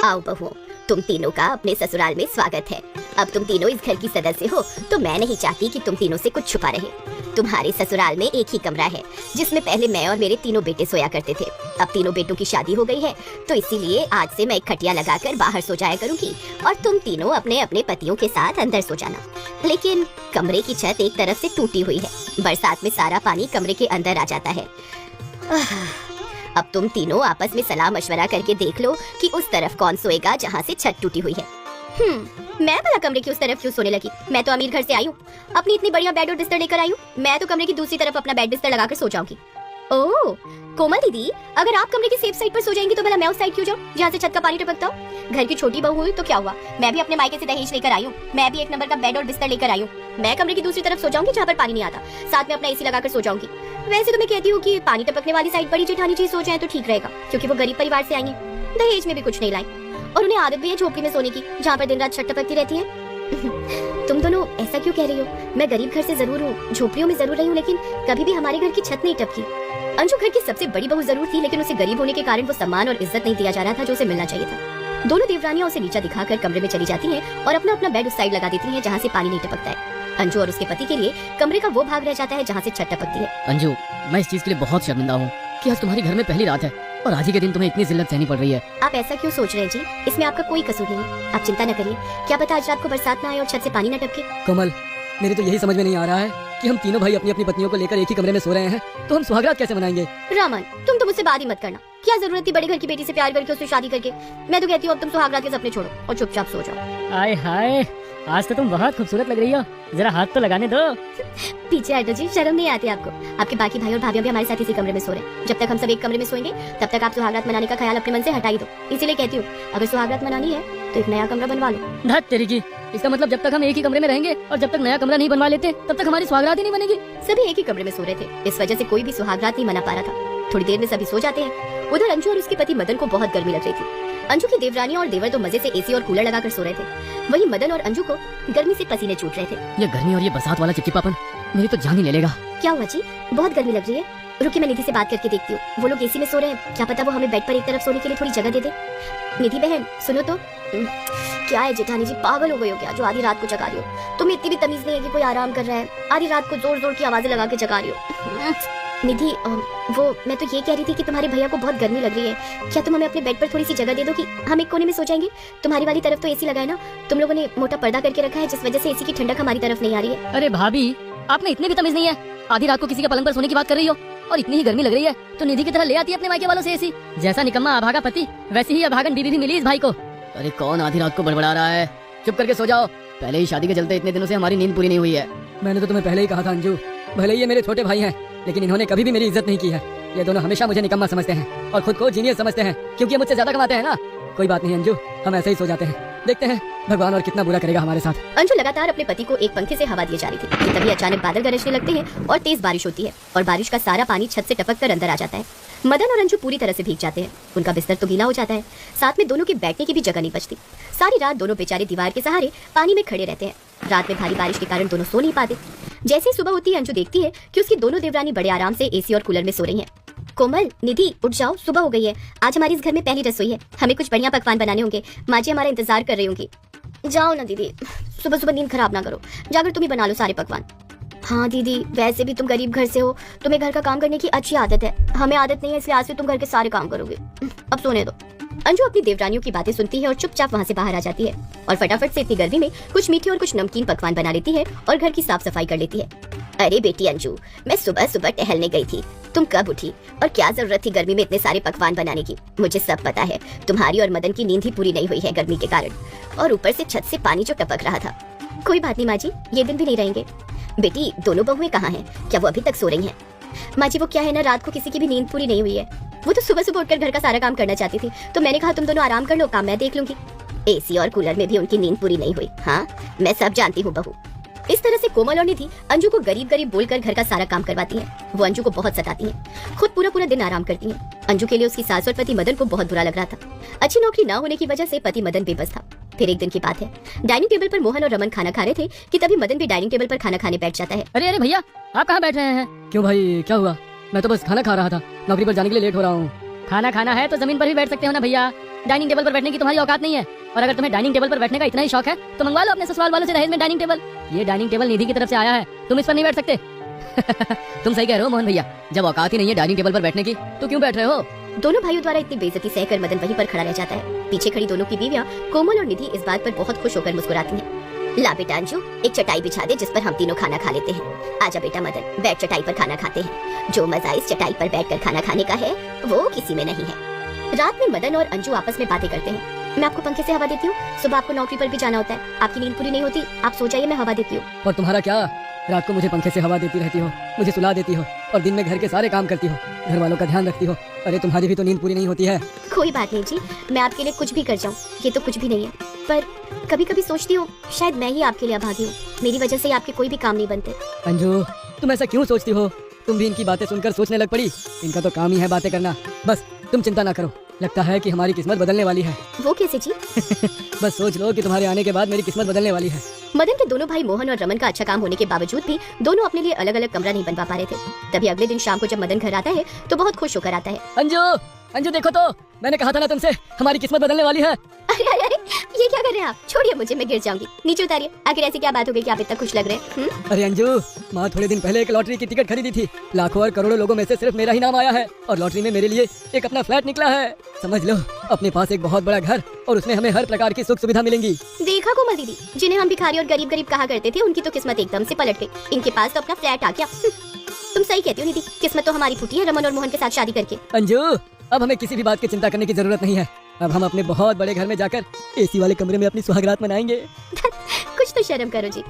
आओ बहुओं, तुम तीनों का अपने ससुराल में स्वागत है। अब तुम तीनों इस घर की सदस्य हो, तो मैं नहीं चाहती कि तुम तीनों से कुछ छुपा रहे। तुम्हारे ससुराल में एक ही कमरा है जिसमें पहले मैं और मेरे तीनों बेटे सोया करते थे। अब तीनों बेटों की शादी हो गई है, तो इसीलिए आज से मैं एक खटिया लगाकर बाहर सो जाया करूंगी और तुम तीनों अपने अपने पतियों के साथ अंदर सो जाना। लेकिन कमरे की छत एक तरफ से टूटी हुई है, बरसात में सारा पानी कमरे के अंदर आ जाता है। अब तुम तीनों आपस में सलाह मशवरा करके देख लो कि उस तरफ कौन सोएगा जहाँ से छत टूटी हुई है। मैं भला कमरे की उस तरफ क्यों सोने लगी? मैं तो अमीर घर से आई हूँ, अपनी इतनी बढ़िया बेड और बिस्तर लेकर आई हूँ। मैं तो कमरे की दूसरी तरफ अपना बेड बिस्तर लगाकर सो जाऊंगी। ओह कोमल दीदी, अगर आप कमरे की सेफ साइड पर सो जाएंगी तो भला मैं उस साइड क्यों जाऊँ जहाँ से छत का पानी टपकता हो? घर की छोटी बहू हुई तो क्या हुआ, मैं भी अपने मायके से दहेज लेकर आई हूँ। मैं भी एक नंबर का बेड और बिस्तर लेकर आई हूँ। मैं कमरे की दूसरी तरफ सो जाऊंगी जहाँ पर पानी नहीं आता, साथ में अपना एसी लगाकर सो जाऊंगी। वैसे तो मैं कहती हूँ कि पानी टपकने वाली साइड बड़ी जेठानी जी सो जाए तो ठीक रहेगा, क्योंकि वो गरीब परिवार से आई है, दहेज में भी कुछ नहीं लाई और उन्हें आदत भी है झोपड़ी में सोने की, जहाँ पर दिन रात छत टपकती रहती है। तुम दोनों ऐसा क्यों कह रही हो? मैं गरीब घर से जरूर हूँ, झोपड़ियों में जरूर रही हूँ, लेकिन कभी भी हमारे घर की छत नहीं टपकी। अंजू घर की सबसे बड़ी बहू जरूर थी, लेकिन उसे गरीब होने के कारण वो सम्मान और इज्जत नहीं दिया जा रहा था जो उसे मिलना चाहिए था। दोनों देवरानियां उसे नीचा दिखाकर कमरे में चली जाती हैं और अपना अपना बेड उस साइड लगा देती हैं जहाँ से पानी नहीं टपकता है। अंजू और उसके पति के लिए कमरे का वो भाग रह जाता है जहाँ से छत टपकती है। अंजू, मैं इस चीज के लिए बहुत शर्मिंदा हूँ कि आज तुम्हारे घर में पहली रात है और आज ही के दिन तुम्हें इतनी जिल्लत सहनी पड़ रही है। आप ऐसा क्यों सोच रहे हैं जी? इसमें आपका कोई कसूर नहीं है, आप चिंता न करिए। क्या पता आज रात को बरसात न आए और छत से पानी न टपके। कोमल, मेरी तो यही समझ में नहीं आ रहा है कि हम तीनों भाई अपनी अपनी पत्नियों को लेकर एक ही कमरे में सो रहे हैं, तो हम सुहागरात कैसे मनाएंगे? रामन, तुम तो मुझसे बात ही मत करना। क्या जरूरत थी बड़े घर की बेटी से प्यार करके उससे शादी करके? मैं तो कहती हूँ अब तुम सुहागरात के सपने छोड़ो और चुपचाप सो जाओ। आय हाय, आज तो तुम बहुत खूबसूरत लग रही हो, जरा हाथ तो लगाने दो। पीछे हटो जी, शर्म नहीं आती आपको? आपके बाकी भाई और भाभियां भी हमारे साथ इसी कमरे में सो रहे हैं। जब तक हम सब एक कमरे में सोएंगे तब तक आप सुहागरात मनाने का ख्याल अपने मन से हटा ही दो। इसीलिए कहती हूँ अगर सुहागरात मनानी है तो एक नया कमरा बनवा लो। धत तेरी की, इसका मतलब जब तक हम एक ही कमरे में रहेंगे और जब तक नया कमरा नहीं बनवा लेते तब तक हमारी सुहागरात ही नहीं बनेगी। सभी एक ही कमरे में सो रहे थे, इस वजह से कोई भी सुहागरात नहीं मना पा रहा था। थोड़ी देर में सभी सो जाते हैं। उधर अंजू और उसके पति मदन को बहुत गर्मी लग रही थी। अंजू की देवरानियां और देवर तो मजे से एसी और कूलर लगाकर सो रहे थे, वहीं मदन और अंजू को गर्मी से पसीने छूट रहे थे। ये गर्मी और ये बरसात वाला चिपचिपापन मेरी तो जान ही ले लेगा। क्या हुआ जी, बहुत गर्मी लग रही है? रुकिए मैं निधि से बात करके देखती हूँ। वो लोग एसी में सो रहे हैं, क्या पता वो हमें बेड पर एक तरफ सोने के लिए थोड़ी जगह दे दे। निधि बहन सुनो तो। क्या है जेठानी जी, पागल हो गई हो क्या जो आधी रात को जगा रही हो? तुम्हें इतनी भी तमीज नहीं है कि कोई आराम कर रहा है, आधी रात को जोर जोर की आवाजें लगा के जगा रही हो। निधि, वो मैं तो ये कह रही थी कि तुम्हारे भैया को बहुत गर्मी लग रही है, क्या तुम हमें अपने बेड पर थोड़ी सी जगह दे दो कि हम एक कोने में सो जाएंगे? तुम्हारी वाली तरफ तो एसी लगा है ना, तुम लोगों ने मोटा पर्दा करके रखा है जिस वजह से एसी की ठंडक हमारी तरफ नहीं आ रही है। अरे भाभी, आप में इतनी भी तमीज नहीं है? आधी रात को किसी के पलंग पर सोने की बात कर रही हो और इतनी ही गर्मी लग रही है तो निधि की तरह ले आती है अपने मायके वालों से एसी। जैसा निकम्मा अभागा पति वैसी ही अभागन बीवी भी मिली इस भाई को। अरे कौन आधी रात को बड़बड़ा रहा है? चुप करके सो जाओ। पहले ही शादी के चलते इतने दिनों से हमारी नींद पूरी नहीं हुई है। मैंने तो तुम्हें पहले ही कहा था अंजू, भले ही ये मेरे छोटे भाई हैं लेकिन इन्होंने कभी भी मेरी इज्जत नहीं की है। ये दोनों हमेशा मुझे निकम्मा समझते हैं और खुद को जीनियस समझते हैं, क्योंकि ये मुझसे ज्यादा कमाते हैं ना। कोई बात नहीं अंजू, हम ऐसे ही सो जाते हैं, देखते हैं भगवान और कितना बुरा करेगा हमारे साथ। अंजू लगातार अपने पति को एक पंखे से हवा दिए जा रही थी कि तभी अचानक बादल गरजने लगते हैं और तेज बारिश होती है और बारिश का सारा पानी छत से टपक कर अंदर आ जाता है। मदन और अंजू पूरी तरह से भीग जाते हैं, उनका बिस्तर तो गीला हो जाता है, साथ में दोनों के बैठने की भी जगह नहीं बचती। सारी रात दोनों बेचारे दीवार के सहारे पानी में खड़े रहते हैं। रात में भारी बारिश के कारण दोनों सो नहीं पाते। जैसे ही सुबह होती है अंजू देखती है कि उसकी दोनों देवरानी बड़े आराम से एसी और कूलर में सो रही हैं। कोमल, निधि उठ जाओ, सुबह हो गई है। आज हमारी इस घर में पहली रसोई है, हमें कुछ बढ़िया पकवान बनाने होंगे। माँ जी हमारा इंतजार कर रही होंगी। जाओ ना दीदी, सुबह सुबह नींद खराब ना करो, जाकर तुम ही बना लो सारे पकवान। हाँ दीदी, वैसे भी तुम गरीब घर से हो, तुम्हें घर का काम करने की अच्छी आदत है, हमें आदत नहीं है, इसलिए आज से तुम घर के सारे काम करोगे। अब सोने दो। अंजू अपनी देवरानियों की बातें सुनती है और चुपचाप वहाँ से बाहर आ जाती है और फटाफट से इतनी गर्मी में कुछ मीठे और कुछ नमकीन पकवान बना लेती है और घर की साफ सफाई कर लेती है। अरे बेटी अंजू, मैं सुबह सुबह टहलने गई थी, तुम कब उठी और क्या जरूरत थी गर्मी में इतने सारे पकवान बनाने की? मुझे सब पता है, तुम्हारी और मदन की नींद ही पूरी नहीं हुई है गर्मी के कारण, और ऊपर से छत से पानी जो टपक रहा था। कोई बात नहीं माँ जी, ये दिन भी नहीं रहेंगे। बेटी दोनों बहुएं कहाँ हैं? क्या वो अभी तक सो रही हैं? माँ जी वो क्या है ना, रात को किसी की भी नींद पूरी नहीं हुई है, वो तो सुबह सुबह उठकर घर का सारा काम करना चाहती थी, तो मैंने कहा तुम दोनों आराम कर लो, काम मैं देख लूंगी। एसी और कूलर में भी उनकी नींद पूरी नहीं हुई। हाँ मैं सब जानती हूँ बहू। इस तरह से कोमल और निधि अंजू को गरीब गरीब बोलकर घर का सारा काम करवाती हैं। वो अंजू को बहुत सताती हैं, खुद पूरा पूरा दिन आराम करती हैं। अंजू के लिए उसकी सास और पति मदन को बहुत बुरा लग रहा था। अच्छी नौकरी न होने की वजह से पति मदन बेबस था। फिर एक दिन की बात है, डाइनिंग टेबल पर मोहन और रमन खाना खा रहे थे कि तभी मदन भी डाइनिंग टेबल पर खाना खाने बैठ जाता है। अरे अरे भैया, आप कहाँ बैठ रहे हैं? क्यों भाई, क्या हुआ? मैं तो बस खाना खा रहा था, नौकरी पर जाने के लिए लेट हो रहा हूँ। खाना खाना है तो जमीन पर ही बैठ सकते हो ना भैया, डाइनिंग टेबल पर बैठने की तुम्हारी औकात नहीं है। और अगर तुम्हें डाइनिंग टेबल पर बैठने का इतना ही शौक है तो मंगवा लो अपने ससुराल वालों से दहेज में डाइनिंग टेबल। ये डाइनिंग टेबल निधि की तरफ से आया है, तुम इस पर नहीं बैठ सकते। तुम सही कह रहे हो मोहन भैया, जब औकात ही नहीं है डाइनिंग टेबल पर बैठने की तो क्यों बैठ रहे हो। दोनों भाइयों द्वारा इतनी बेइज्जती सहकर मदन वहीं पर खड़ा रह जाता है। पीछे खड़ी दोनों की बीवियां कोमल और निधि इस बात पर बहुत खुश होकर मुस्कुराती हैं। ला बेटा अंजू, एक चटाई बिछा दे जिस पर हम तीनों खाना खा लेते हैं। आजा बेटा मदन, बैठ चटाई पर खाना खाते हैं। जो मजा इस चटाई पर बैठकर खाना खाने का है वो किसी में नहीं है। रात में मदन और अंजू आपस में बातें करते हैं। मैं आपको पंखे से हवा देती हूँ, सुबह आपको नौकरी पर भी जाना होता है, आपकी नींद पूरी नहीं होती, आप सो जाइए, मैं हवा देती हूँ। और तुम्हारा क्या, रात को मुझे पंखे से हवा देती रहती हो, मुझे सुला देती हो और दिन में घर के सारे काम करती हो, घर वालों का ध्यान रखती हो। अरे तुम्हारी भी तो नींद पूरी नहीं होती है। कोई बात नहीं जी, मैं आपके लिए कुछ भी कर जाऊँ, ये तो कुछ भी नहीं है। पर कभी कभी सोचती हूँ शायद मैं ही आपके लिए अभागी हूँ, मेरी वजह से आपके कोई भी काम नहीं बनते। अंजू, तुम ऐसा क्यों सोचती हो? तुम भी इनकी बातें सुनकर सोचने लग पड़ी। इनका तो काम ही है बातें करना। बस तुम चिंता ना करो, लगता है कि हमारी किस्मत बदलने वाली है। वो कैसे जी? बस सोच लो कि तुम्हारे आने के बाद मेरी किस्मत बदलने वाली है। मदन के दोनों भाई मोहन और रमन का अच्छा काम होने के बावजूद भी दोनों अपने लिए अलग अलग कमरा नहीं बनवा पा रहे थे। तभी अगले दिन शाम को जब मदन घर आता है तो बहुत खुश होकर आता है। अंजू, अंजू देखो तो, मैंने कहा था ना तुमसे, हमारी किस्मत बदलने वाली है। अरे अरे अरे, ये क्या कर रहे हैं आप? छोड़िए मुझे, मैं गिर जाऊंगी, नीचे उतारिए। आखिर ऐसी क्या बात हो गई कि आप इतना खुश लग रहे हैं? अरे अंजू, माँ थोड़े दिन पहले एक लॉटरी की टिकट खरीदी थी। लाखों और करोड़ों लोगों में से सिर्फ मेरा ही नाम आया है और लॉटरी में मेरे लिए एक अपना फ्लैट निकला है। समझ लो, अपने पास एक बहुत बड़ा घर और उसमें हमें हर प्रकार की सुख सुविधा मिलेंगी। देखा कोमल दीदी, जिन्हें हम भिखारी और गरीब गरीब कहा करते थे उनकी तो किस्मत एकदम से पलट गई। इनके पास तो अपना फ्लैट आ गया। तुम सही कहती हो निधि, किस्मत तो हमारी फूटी है रमन और मोहन के साथ शादी करके। अंजू, अब हमें किसी भी बात की चिंता करने की जरूरत नहीं है। अब हम अपने बहुत बड़े घर में जाकर एसी वाले कमरे में अपनी सुहागरात मनाएंगे। कुछ तो शर्म करो जी।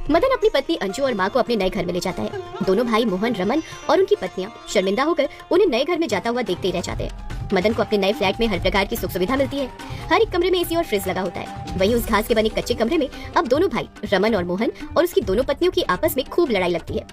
मदन अपनी पत्नी अंजू और माँ को अपने नए घर में ले जाता है। दोनों भाई मोहन, रमन और उनकी पत्नियां शर्मिंदा होकर उन्हें नए घर में जाता हुआ देखते ही रह जाते हैं। मदन को अपने नए फ्लैट में हर प्रकार की सुख सुविधा मिलती है। हर एक कमरे में एसी और फ्रिज लगा होता है। वहीं उस घास के बने कच्चे कमरे में अब दोनों भाई रमन और मोहन और उसकी दोनों पत्नियों की आपस में खूब लड़ाई लगती है।